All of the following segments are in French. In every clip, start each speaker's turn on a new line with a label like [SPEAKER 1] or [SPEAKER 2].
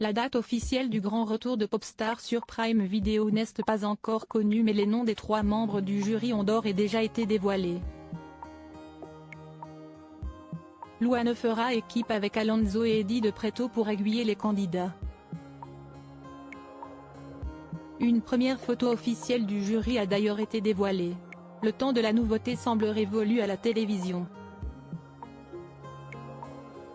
[SPEAKER 1] La date officielle du grand retour de Popstars sur Prime Video n'est pas encore connue, mais les noms des 3 membres du jury ont d'ores et déjà été dévoilés. Louane fera équipe avec Alonso et Eddie de Pretto pour aiguiller les candidats. Une première photo officielle du jury a d'ailleurs été dévoilée. Le temps de la nouveauté semble révolu à la télévision.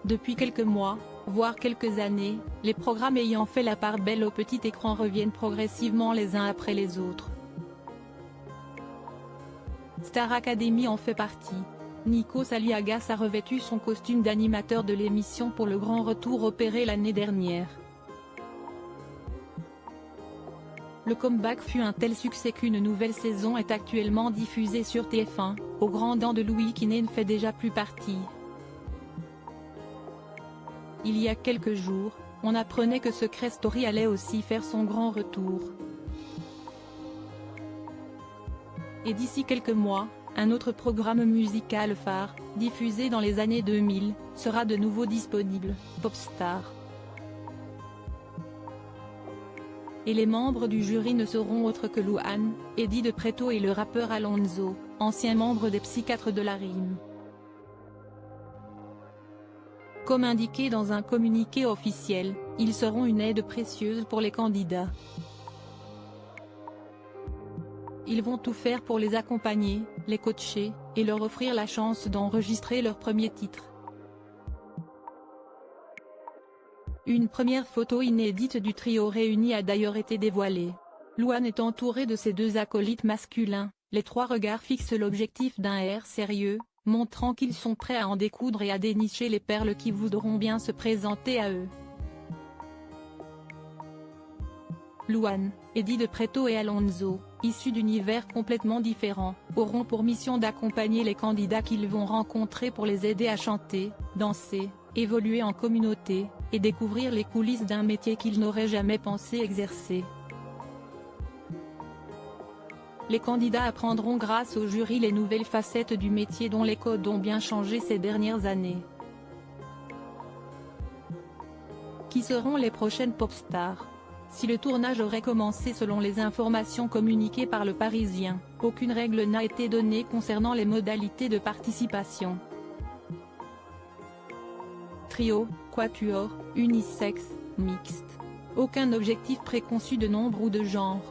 [SPEAKER 1] Depuis quelques mois, voire quelques années, les programmes ayant fait la part belle au petit écran reviennent progressivement les uns après les autres. Star Academy en fait partie. Nikos Aliagas a revêtu son costume d'animateur de l'émission pour le grand retour opéré l'année dernière. Le comeback fut un tel succès qu'une nouvelle saison est actuellement diffusée sur TF1, au grand dam de Louis qui n'en fait déjà plus partie. Il y a quelques jours, on apprenait que Secret Story allait aussi faire son grand retour. Et d'ici quelques mois, un autre programme musical phare, diffusé dans les années 2000, sera de nouveau disponible, Popstars. Et les membres du jury ne seront autres que Louane, Eddie de Pretto et le rappeur Alonso, ancien membre des Psychiatres de la Rime. Comme indiqué dans un communiqué officiel, ils seront une aide précieuse pour les candidats. Ils vont tout faire pour les accompagner, les coacher, et leur offrir la chance d'enregistrer leur premier titre. Une première photo inédite du trio réuni a d'ailleurs été dévoilée. Louane est entouré de ses 2 acolytes masculins, les 3 regards fixent l'objectif d'un air sérieux, montrant qu'ils sont prêts à en découdre et à dénicher les perles qui voudront bien se présenter à eux. Louane, Eddie de Pretto et Alonso, issus d'univers complètement différents, auront pour mission d'accompagner les candidats qu'ils vont rencontrer pour les aider à chanter, danser, évoluer en communauté, et découvrir les coulisses d'un métier qu'ils n'auraient jamais pensé exercer. Les candidats apprendront grâce au jury les nouvelles facettes du métier dont les codes ont bien changé ces dernières années. Qui seront les prochaines Popstars? Si le tournage aurait commencé selon les informations communiquées par le Parisien, aucune règle n'a été donnée concernant les modalités de participation. Trio, quatuor, unisexe, mixte. Aucun objectif préconçu de nombre ou de genre.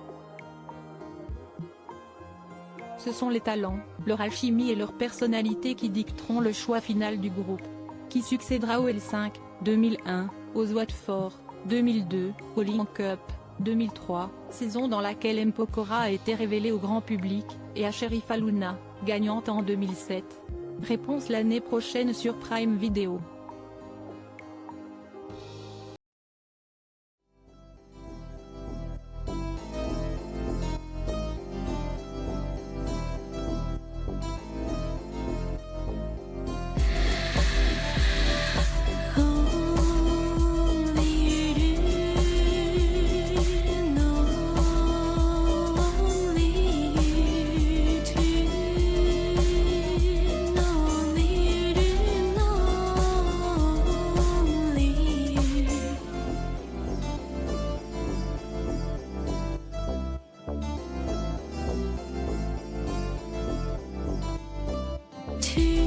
[SPEAKER 1] Ce sont les talents, leur alchimie et leur personnalité qui dicteront le choix final du groupe. Qui succédera au L5, 2001, aux Watford, 2002, au Link Cup, 2003, saison dans laquelle M. Pokora a été révélée au grand public, et à Sherifa Luna, gagnante en 2007. Réponse l'année prochaine sur Prime Video.
[SPEAKER 2] To